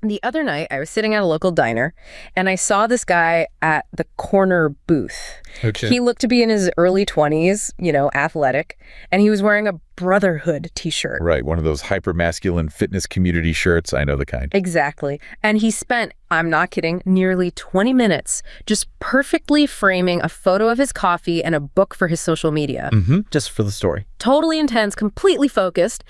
The other night, I was sitting at a local diner, and I saw this guy at the corner booth. Okay. He looked to be in his early 20s, athletic, and he was wearing a Brotherhood t-shirt. Right, one of those hyper-masculine fitness community shirts. I know the kind. Exactly. And he spent, I'm not kidding, nearly 20 minutes just perfectly framing a photo of his coffee and a book for his social media. Just for the story. Totally intense, completely focused.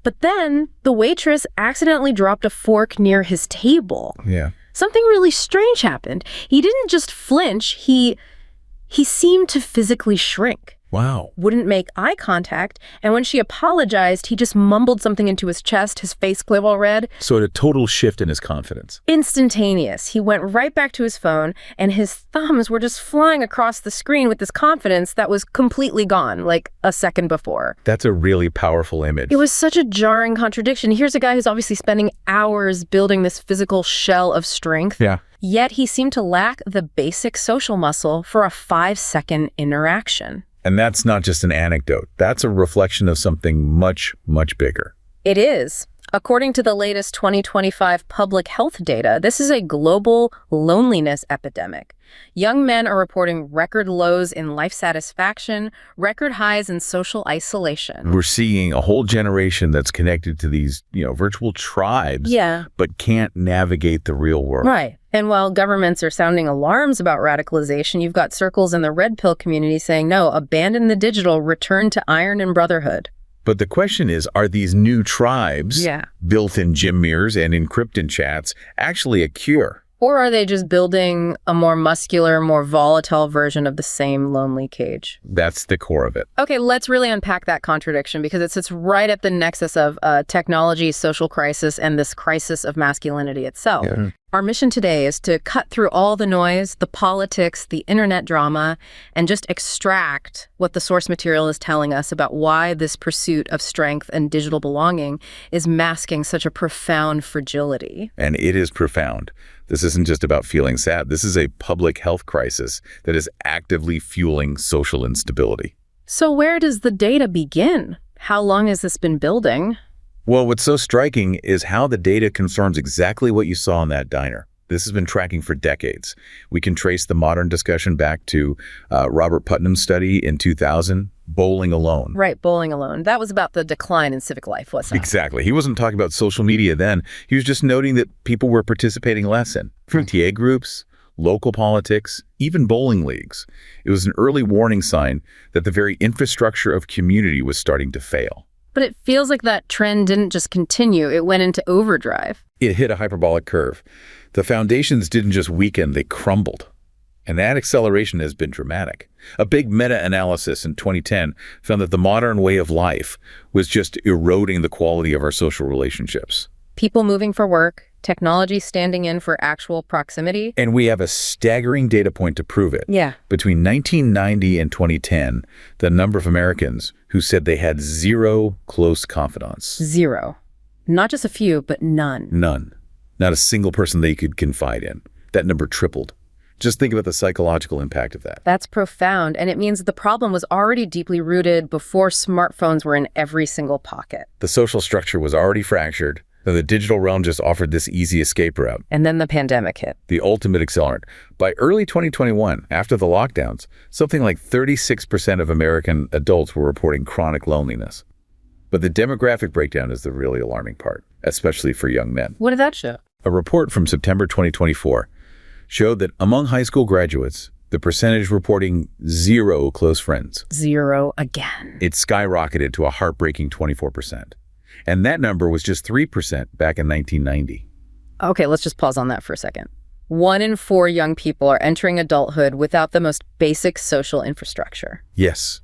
But then the waitress accidentally dropped a fork near his table. Yeah. Something really strange happened. He didn't just flinch, he seemed to physically shrink. Wow. Wouldn't make eye contact, and when she apologized, he just mumbled something into his chest, his face glib all red. So a total shift in his confidence. Instantaneous. He went right back to his phone, and his thumbs were just flying across the screen with this confidence that was completely gone, like a second before. That's a really powerful image. It was such a jarring contradiction. Here's a guy who's obviously spending hours building this physical shell of strength. Yeah. Yet he seemed to lack the basic social muscle for a 5-second interaction. And that's not just an anecdote. That's a reflection of something much, much bigger. It is. According to the latest 2025 public health data, this is a global loneliness epidemic. Young men are reporting record lows in life satisfaction, record highs in social isolation. We're seeing a whole generation that's connected to these, virtual tribes, but can't navigate the real world. Right. And while governments are sounding alarms about radicalization, you've got circles in the red pill community saying, no, abandon the digital, return to iron and brotherhood. But the question is, are these new tribes, built in gym mirrors and encrypted chats, actually a cure? Or are they just building a more muscular, more volatile version of the same lonely cage? That's the core of it. Okay, let's really unpack that contradiction, because it sits right at the nexus of technology, social crisis, and this crisis of masculinity itself. Yeah. Our mission today is to cut through all the noise, the politics, the internet drama, and just extract what the source material is telling us about why this pursuit of strength and digital belonging is masking such a profound fragility. And it is profound. This isn't just about feeling sad. This is a public health crisis that is actively fueling social instability. So where does the data begin? How long has this been building? Well, what's so striking is how the data confirms exactly what you saw in that diner. This has been tracking for decades. We can trace the modern discussion back to Robert Putnam's study in 2000, Bowling Alone. Right, Bowling Alone. That was about the decline in civic life, wasn't it? Exactly. He wasn't talking about social media then. He was just noting that people were participating less in PTA groups, local politics, even bowling leagues. It was an early warning sign that the very infrastructure of community was starting to fail. But it feels like that trend didn't just continue, it went into overdrive. It hit a hyperbolic curve. The foundations didn't just weaken, they crumbled. And that acceleration has been dramatic. A big meta-analysis in 2010 found that the modern way of life was just eroding the quality of our social relationships. People moving for work, technology standing in for actual proximity. And we have a staggering data point to prove it. Yeah. Between 1990 and 2010, the number of Americans who said they had zero close confidants. Zero. Not just a few, but none. None. Not a single person they could confide in. That number tripled. Just think about the psychological impact of that. That's profound, and it means the problem was already deeply rooted before smartphones were in every single pocket. The social structure was already fractured. The digital realm just offered this easy escape route. And then the pandemic hit. The ultimate accelerant. By early 2021, after the lockdowns, something like 36% of American adults were reporting chronic loneliness. But the demographic breakdown is the really alarming part, especially for young men. What did that show? A report from September 2024 showed that among high school graduates, the percentage reporting zero close friends. Zero again. It skyrocketed to a heartbreaking 24%. And that number was just 3% back in 1990. Okay, let's just pause on that for a second. 1 in 4 young people are entering adulthood without the most basic social infrastructure. Yes.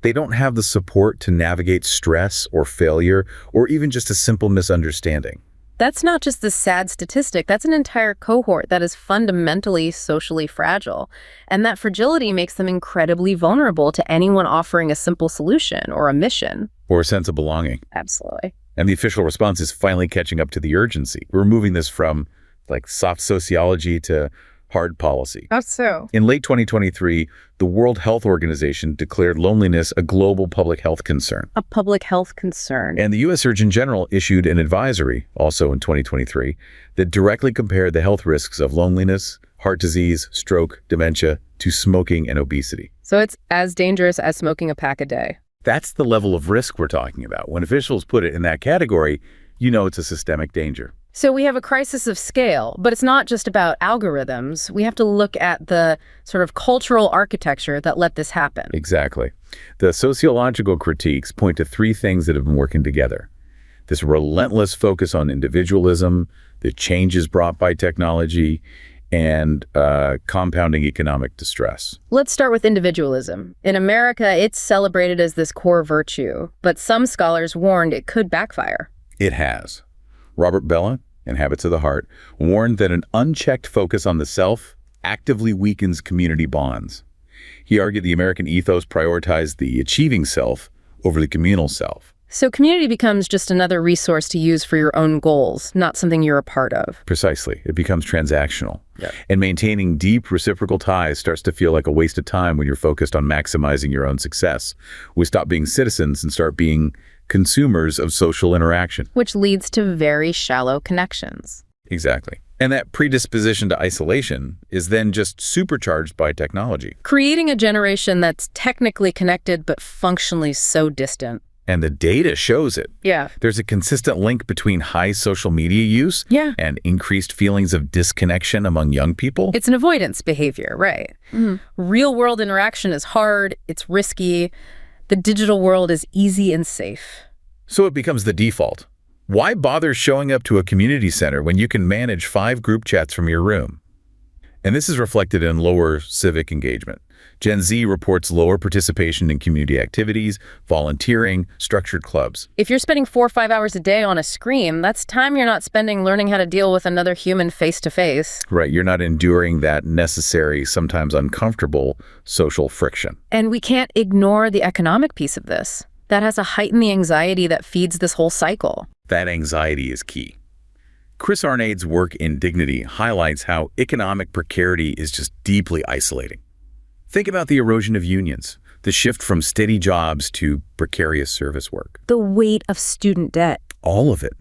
They don't have the support to navigate stress or failure or even just a simple misunderstanding. That's not just the sad statistic, that's an entire cohort that is fundamentally socially fragile. And that fragility makes them incredibly vulnerable to anyone offering a simple solution or a mission. Or a sense of belonging. Absolutely. And the official response is finally catching up to the urgency. We're moving this from like soft sociology to hard policy. How so? In late 2023, the World Health Organization declared loneliness a global public health concern. A public health concern. And the U.S. Surgeon General issued an advisory, also in 2023, that directly compared the health risks of loneliness, heart disease, stroke, dementia, to smoking and obesity. So it's as dangerous as smoking a pack a day. That's the level of risk we're talking about. When officials put it in that category, you know it's a systemic danger. So we have a crisis of scale, but it's not just about algorithms. We have to look at the sort of cultural architecture that let this happen. Exactly. The sociological critiques point to three things that have been working together. This relentless focus on individualism, the changes brought by technology, and compounding economic distress. Let's start with individualism. In America, it's celebrated as this core virtue, but some scholars warned it could backfire. It has. Robert Bellah, in Habits of the Heart, warned that an unchecked focus on the self actively weakens community bonds. He argued the American ethos prioritized the achieving self over the communal self. So community becomes just another resource to use for your own goals, not something you're a part of. Precisely. It becomes transactional. Yeah. And maintaining deep reciprocal ties starts to feel like a waste of time when you're focused on maximizing your own success. We stop being citizens and start being consumers of social interaction. Which leads to very shallow connections. Exactly. And that predisposition to isolation is then just supercharged by technology. Creating a generation that's technically connected but functionally so distant. And the data shows it. Yeah. There's a consistent link between high social media use and increased feelings of disconnection among young people. It's an avoidance behavior, right? Real-world interaction is hard, it's risky. The digital world is easy and safe. So it becomes the default. Why bother showing up to a community center when you can manage 5 group chats from your room? And this is reflected in lower civic engagement. Gen Z reports lower participation in community activities, volunteering, structured clubs. If you're spending 4 or 5 hours a day on a screen, that's time you're not spending learning how to deal with another human face-to-face. Right, you're not enduring that necessary, sometimes uncomfortable social friction. And we can't ignore the economic piece of this. That has to heighten the anxiety that feeds this whole cycle. That anxiety is key. Chris Arnade's work in Dignity highlights how economic precarity is just deeply isolating. Think about the erosion of unions, the shift from steady jobs to precarious service work. The weight of student debt. All of it.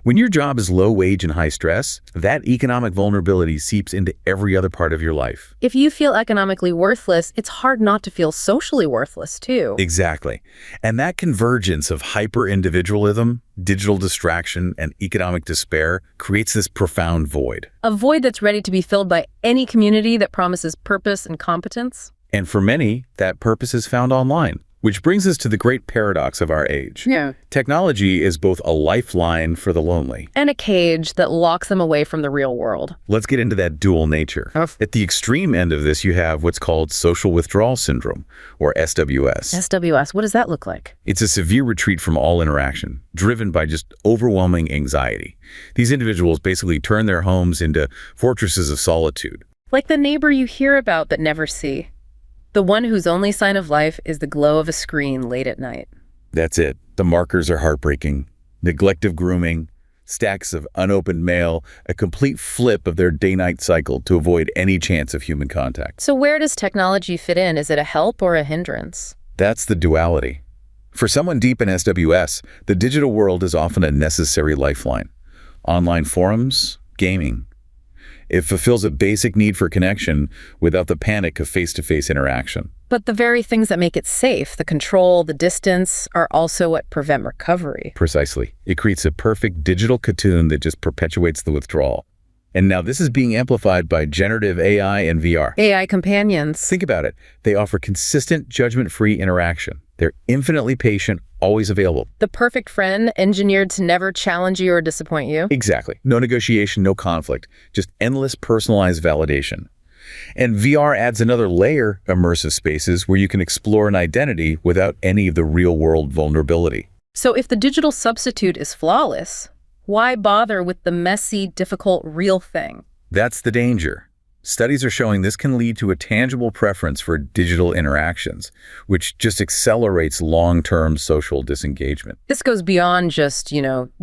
When your job is low wage and high stress, that economic vulnerability seeps into every other part of your life. If you feel economically worthless, it's hard not to feel socially worthless, too. Exactly. And that convergence of hyper-individualism, digital distraction, and economic despair creates this profound void. A void that's ready to be filled by any community that promises purpose and competence. And for many, that purpose is found online. Which brings us to the great paradox of our age. Yeah. Technology is both a lifeline for the lonely. And a cage that locks them away from the real world. Let's get into that dual nature. At the extreme end of this, you have what's called social withdrawal syndrome, or SWS. SWS, what does that look like? It's a severe retreat from all interaction, driven by just overwhelming anxiety. These individuals basically turn their homes into fortresses of solitude. Like the neighbor you hear about but never see. The one whose only sign of life is the glow of a screen late at night. That's it. The markers are heartbreaking. Neglect of grooming, stacks of unopened mail, a complete flip of their day-night cycle to avoid any chance of human contact. So where does technology fit in? Is it a help or a hindrance? That's the duality. For someone deep in SWS, the digital world is often a necessary lifeline. Online forums, gaming. It fulfills a basic need for connection without the panic of face-to-face interaction. But the very things that make it safe, the control, the distance, are also what prevent recovery. Precisely. It creates a perfect digital cocoon that just perpetuates the withdrawal. And now this is being amplified by generative AI and VR. AI companions. Think about it. They offer consistent, judgment-free interaction. They're infinitely patient, always available. The perfect friend, engineered to never challenge you or disappoint you. Exactly. No negotiation, no conflict. Just endless personalized validation. And VR adds another layer of immersive spaces where you can explore an identity without any of the real-world vulnerability. So if the digital substitute is flawless, why bother with the messy, difficult, real thing? That's the danger. Studies are showing this can lead to a tangible preference for digital interactions, which just accelerates long-term social disengagement. This goes beyond just,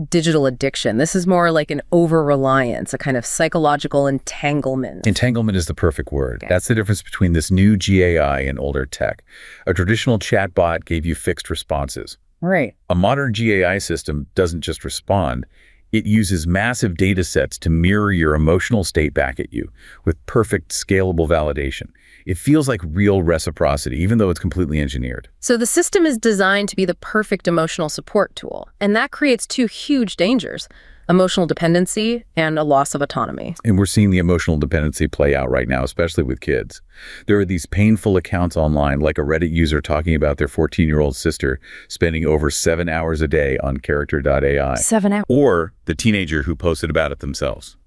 digital addiction. This is more like an over-reliance, a kind of psychological entanglement. Entanglement is the perfect word. Okay. That's the difference between this new GAI and older tech. A traditional chatbot gave you fixed responses. Right. A modern GAI system doesn't just respond. It uses massive data sets to mirror your emotional state back at you with perfect, scalable validation. It feels like real reciprocity, even though it's completely engineered. So the system is designed to be the perfect emotional support tool, and that creates two huge dangers: emotional dependency and a loss of autonomy. And we're seeing the emotional dependency play out right now, especially with kids. There are these painful accounts online, like a Reddit user talking about their 14-year-old sister spending over 7 hours a day on character.ai. 7 hours. Or the teenager who posted about it themselves.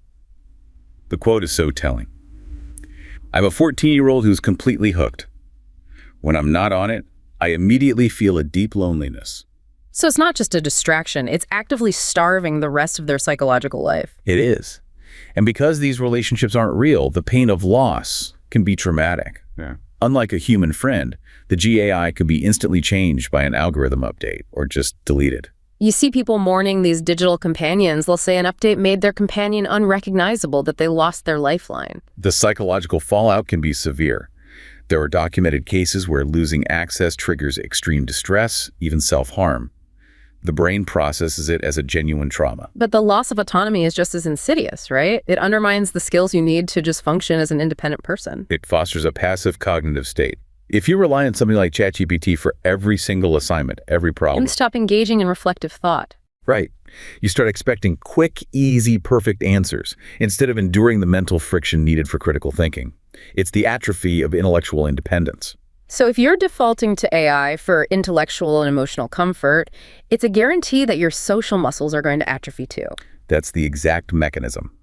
The quote is so telling. I'm a 14-year-old who's completely hooked. When I'm not on it, I immediately feel a deep loneliness. So it's not just a distraction, it's actively starving the rest of their psychological life. It is. And because these relationships aren't real, the pain of loss can be traumatic. Yeah. Unlike a human friend, the GAI could be instantly changed by an algorithm update or just deleted. You see people mourning these digital companions. They'll say an update made their companion unrecognizable, that they lost their lifeline. The psychological fallout can be severe. There are documented cases where losing access triggers extreme distress, even self-harm. The brain processes it as a genuine trauma. But the loss of autonomy is just as insidious, right? It undermines the skills you need to just function as an independent person. It fosters a passive cognitive state. If you rely on something like ChatGPT for every single assignment, every problem, And stop engaging in reflective thought. right, you start expecting quick, easy, perfect answers instead of enduring the mental friction needed for critical thinking. It's the atrophy of intellectual independence. So if you're defaulting to AI for intellectual and emotional comfort, it's a guarantee that your social muscles are going to atrophy too. That's the exact mechanism.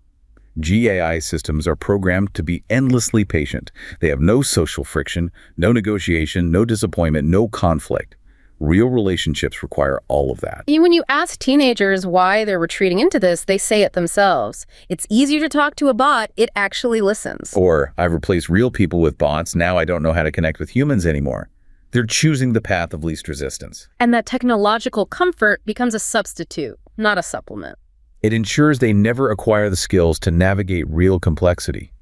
GAI systems are programmed to be endlessly patient. They have no social friction, no negotiation, no disappointment, no conflict. Real relationships require all of that. When you ask teenagers why they're retreating into this, they say it themselves. It's easier to talk to a bot, it actually listens. Or, I've replaced real people with bots, now I don't know how to connect with humans anymore. They're choosing the path of least resistance. And that technological comfort becomes a substitute, not a supplement. It ensures they never acquire the skills to navigate real complexity.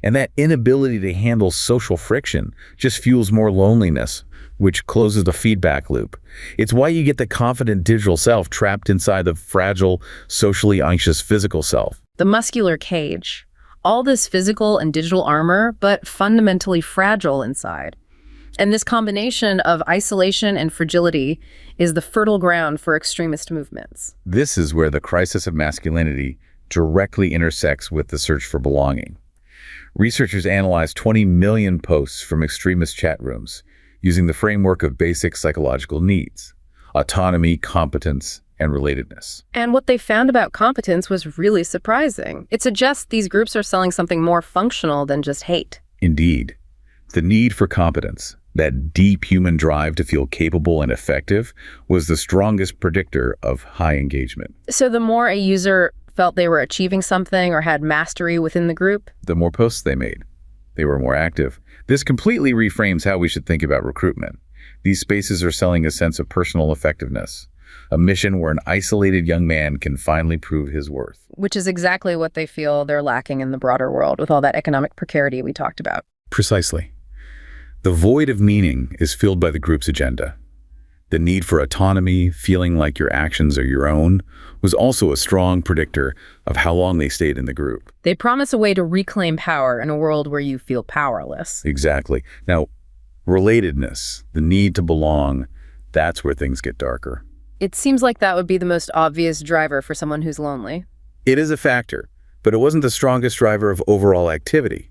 And that inability to handle social friction just fuels more loneliness, which closes the feedback loop. It's why you get the confident digital self trapped inside the fragile, socially anxious physical self. The muscular cage. All this physical and digital armor, but fundamentally fragile inside. And this combination of isolation and fragility is the fertile ground for extremist movements. This is where the crisis of masculinity directly intersects with the search for belonging. Researchers analyzed 20 million posts from extremist chat rooms using the framework of basic psychological needs: autonomy, competence, and relatedness. And what they found about competence was really surprising. It suggests these groups are selling something more functional than just hate. Indeed, the need for competence, that deep human drive to feel capable and effective, was the strongest predictor of high engagement. So the more a user felt they were achieving something or had mastery within the group, The more posts they made, they were more active. This completely reframes how we should think about recruitment. These spaces are selling a sense of personal effectiveness, a mission where an isolated young man can finally prove his worth. which is exactly what they feel they're lacking in the broader world with all that economic precarity we talked about. Precisely. The void of meaning is filled by the group's agenda. The need for autonomy, feeling like your actions are your own, was also a strong predictor of how long they stayed in the group. They promise a way to reclaim power in a world where you feel powerless. Exactly. Now, relatedness, the need to belong, that's where things get darker. It seems like that would be the most obvious driver for someone who's lonely. It is a factor, but it wasn't the strongest driver of overall activity.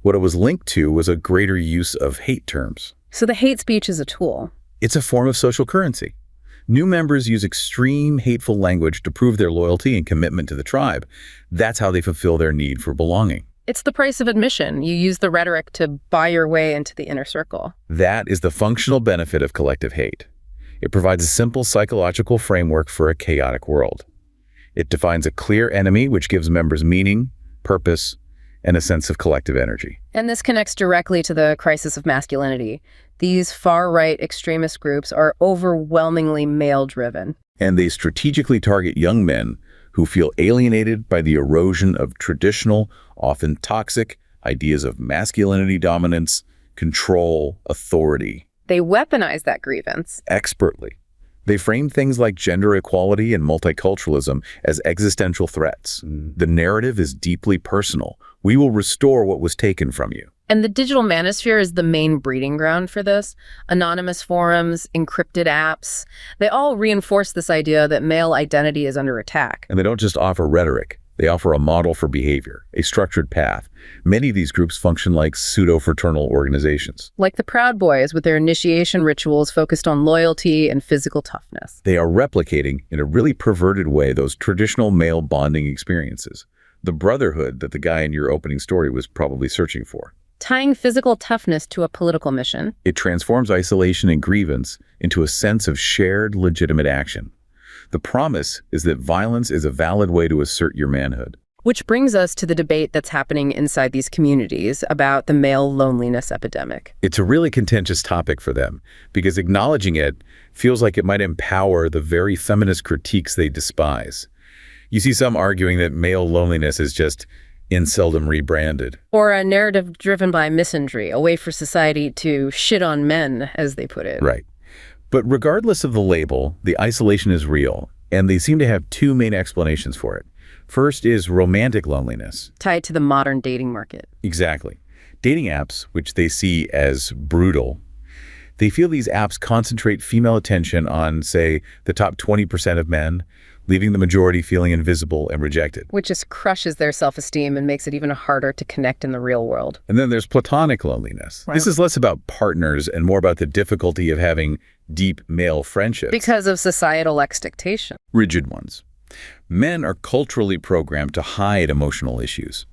What it was linked to was a greater use of hate terms. So the hate speech is a tool. It's a form of social currency. New members use extreme, hateful language to prove their loyalty and commitment to the tribe. That's how they fulfill their need for belonging. It's the price of admission. You use the rhetoric to buy your way into the inner circle. That is the functional benefit of collective hate. It provides a simple psychological framework for a chaotic world. It defines a clear enemy, which gives members meaning, purpose, and a sense of collective energy. And this connects directly to the crisis of masculinity. These far-right extremist groups are overwhelmingly male-driven. And they strategically target young men who feel alienated by the erosion of traditional, often toxic, ideas of masculinity dominance, control, authority. They weaponize that grievance. Expertly. They frame things like gender equality and multiculturalism as existential threats. The narrative is deeply personal. We will restore what was taken from you. And the digital manosphere is the main breeding ground for this. Anonymous forums, encrypted apps, they all reinforce this idea that male identity is under attack. And they don't just offer rhetoric. They offer a model for behavior, a structured path. Many of these groups function like pseudo-fraternal organizations. Like the Proud Boys with their initiation rituals focused on loyalty and physical toughness. They are replicating, in a really perverted way, those traditional male bonding experiences. The brotherhood that the guy in your opening story was probably searching for. Tying physical toughness to a political mission. It transforms isolation and grievance into a sense of shared, legitimate action. The promise is that violence is a valid way to assert your manhood. Which brings us to the debate that's happening inside these communities about the male loneliness epidemic. It's a really contentious topic for them, because acknowledging it feels like it might empower the very feminist critiques they despise. You see some arguing that male loneliness is just seldom rebranded. Or a narrative driven by misandry, a way for society to shit on men, as they put it. Right. But regardless of the label, the isolation is real, and they seem to have two main explanations for it. First is romantic loneliness. Tied to the modern dating market. Exactly. Dating apps, which they see as brutal, they feel these apps concentrate female attention on, say, the top 20% of men, leaving the majority feeling invisible and rejected. Which just crushes their self-esteem and makes it even harder to connect in the real world. And then there's platonic loneliness. Wow. This is less about partners and more about the difficulty of having deep male friendships. Because of societal expectation. Rigid ones. Men are culturally programmed to hide emotional issues.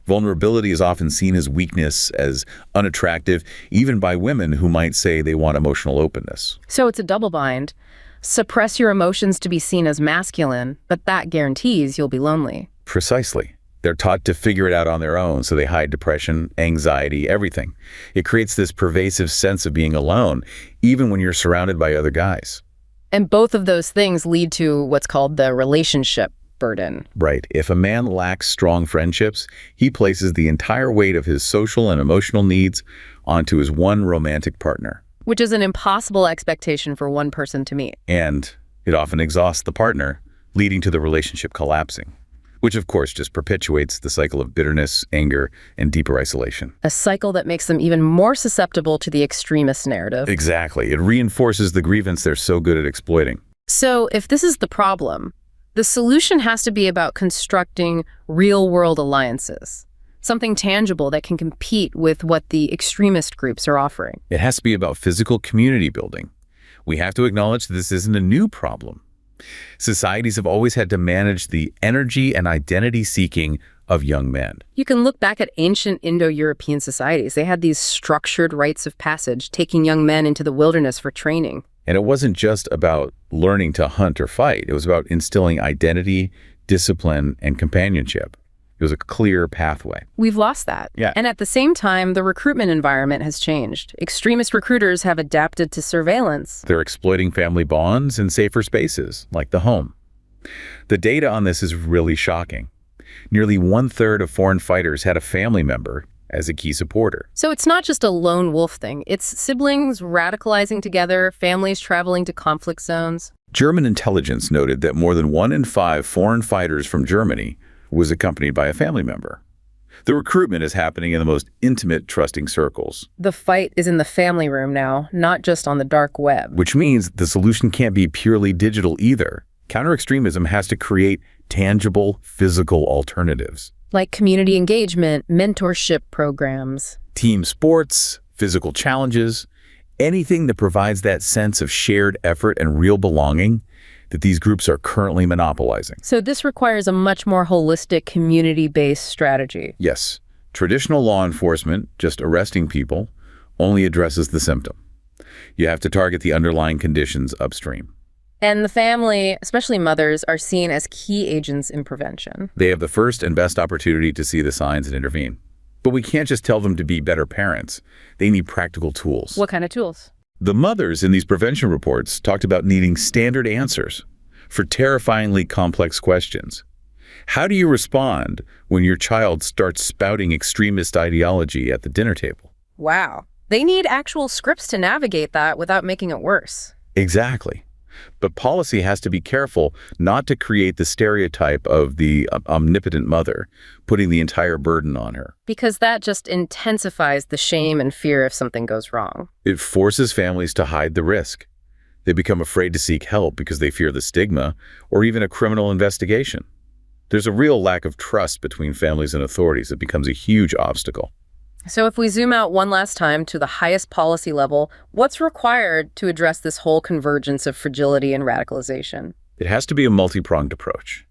Vulnerability is often seen as weakness, as unattractive, even by women who might say they want emotional openness. So it's a double bind. Suppress your emotions to be seen as masculine, but that guarantees you'll be lonely. Precisely. They're taught to figure it out on their own, so they hide depression, anxiety, everything. It creates this pervasive sense of being alone, even when you're surrounded by other guys. And both of those things lead to what's called the relationship burden. Right. If a man lacks strong friendships, he places the entire weight of his social and emotional needs onto his one romantic partner. Which is an impossible expectation for one person to meet. And it often exhausts the partner, leading to the relationship collapsing, which of course just perpetuates the cycle of bitterness, anger, and deeper isolation. A cycle that makes them even more susceptible to the extremist narrative. Exactly. It reinforces the grievance they're so good at exploiting. So if this is the problem, the solution has to be about constructing real-world alliances. Something tangible that can compete with what the extremist groups are offering. It has to be about physical community building. We have to acknowledge that this isn't a new problem. Societies have always had to manage the energy and identity seeking of young men. You can look back at ancient Indo-European societies. They had these structured rites of passage, taking young men into the wilderness for training. And it wasn't just about learning to hunt or fight. It was about instilling identity, discipline, and companionship. It was a clear pathway. We've lost that. Yeah. And at the same time, the recruitment environment has changed. Extremist recruiters have adapted to surveillance. They're exploiting family bonds in safer spaces, like the home. The data on this is really shocking. Nearly 1/3 of foreign fighters had a family member as a key supporter. So it's not just a lone wolf thing. It's siblings radicalizing together, families traveling to conflict zones. German intelligence noted that more than 1 in 5 foreign fighters from Germany was accompanied by a family member. The recruitment is happening in the most intimate, trusting circles. The fight is in the family room now, not just on the dark web. Which means the solution can't be purely digital either. Counter-extremism has to create tangible, physical alternatives. Like community engagement, mentorship programs. Team sports, physical challenges, anything that provides that sense of shared effort and real belonging that these groups are currently monopolizing. So this requires a much more holistic, community-based strategy. Yes, traditional law enforcement, just arresting people, only addresses the symptom. You have to target the underlying conditions upstream. And the family, especially mothers, are seen as key agents in prevention. They have the first and best opportunity to see the signs and intervene. But we can't just tell them to be better parents. They need practical tools. What kind of tools? The mothers in these prevention reports talked about needing standard answers for terrifyingly complex questions. How do you respond when your child starts spouting extremist ideology at the dinner table? Wow. They need actual scripts to navigate that without making it worse. Exactly. But policy has to be careful not to create the stereotype of the omnipotent mother, putting the entire burden on her. Because that just intensifies the shame and fear if something goes wrong. It forces families to hide the risk. They become afraid to seek help because they fear the stigma or even a criminal investigation. There's a real lack of trust between families and authorities that becomes a huge obstacle. So if we zoom out one last time to the highest policy level, what's required to address this whole convergence of fragility and radicalization? It has to be a multi-pronged approach.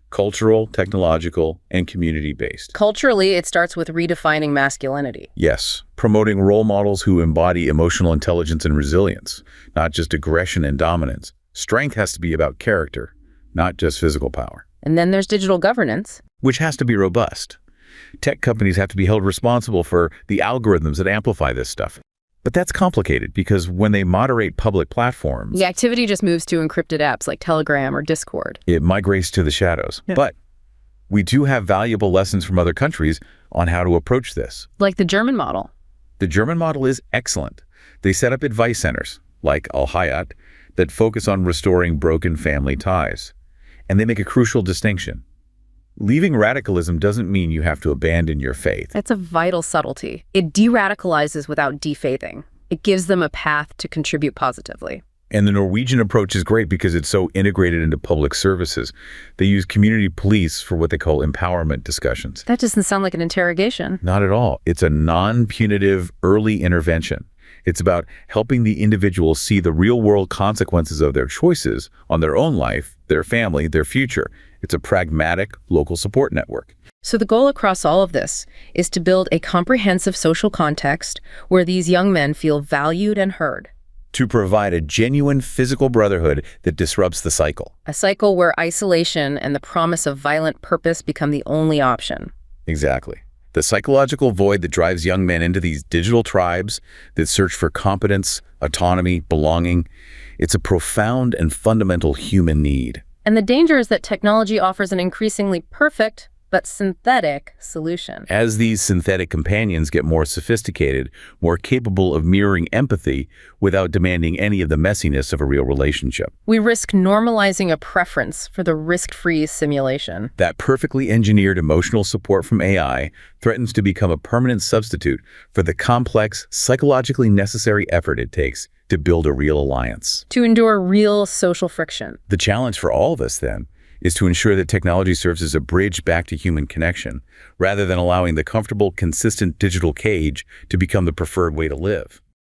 Cultural, technological, and community-based. Culturally, it starts with redefining masculinity. Yes, promoting role models who embody emotional intelligence and resilience, not just aggression and dominance. Strength has to be about character, not just physical power. And then there's digital governance, which has to be robust. Tech companies have to be held responsible for the algorithms that amplify this stuff. But that's complicated because when they moderate public platforms, the activity just moves to encrypted apps like Telegram or Discord. It migrates to the shadows. Yeah. But we do have valuable lessons from other countries on how to approach this. Like the German model. The German model is excellent. They set up advice centers, like Al-Hayat, that focus on restoring broken family ties. And they make a crucial distinction. Leaving radicalism doesn't mean you have to abandon your faith. That's a vital subtlety. It de-radicalizes without defaithing. It gives them a path to contribute positively. And the Norwegian approach is great because it's so integrated into public services. They use community police for what they call empowerment discussions. That doesn't sound like an interrogation. Not at all. It's a non-punitive early intervention. It's about helping the individual see the real-world consequences of their choices on their own life, their family, their future. It's a pragmatic local support network. So the goal across all of this is to build a comprehensive social context where these young men feel valued and heard. To provide a genuine physical brotherhood that disrupts the cycle. A cycle where isolation and the promise of violent purpose become the only option. Exactly. The psychological void that drives young men into these digital tribes that search for competence, autonomy, belonging. It's a profound and fundamental human need. And the danger is that technology offers an increasingly perfect but synthetic solution. As these synthetic companions get more sophisticated, more capable of mirroring empathy without demanding any of the messiness of a real relationship. We risk normalizing a preference for the risk-free simulation. That perfectly engineered emotional support from AI threatens to become a permanent substitute for the complex, psychologically necessary effort it takes to build a real alliance. To endure real social friction. The challenge for all of us, then, is to ensure that technology serves as a bridge back to human connection, rather than allowing the comfortable, consistent digital cage to become the preferred way to live.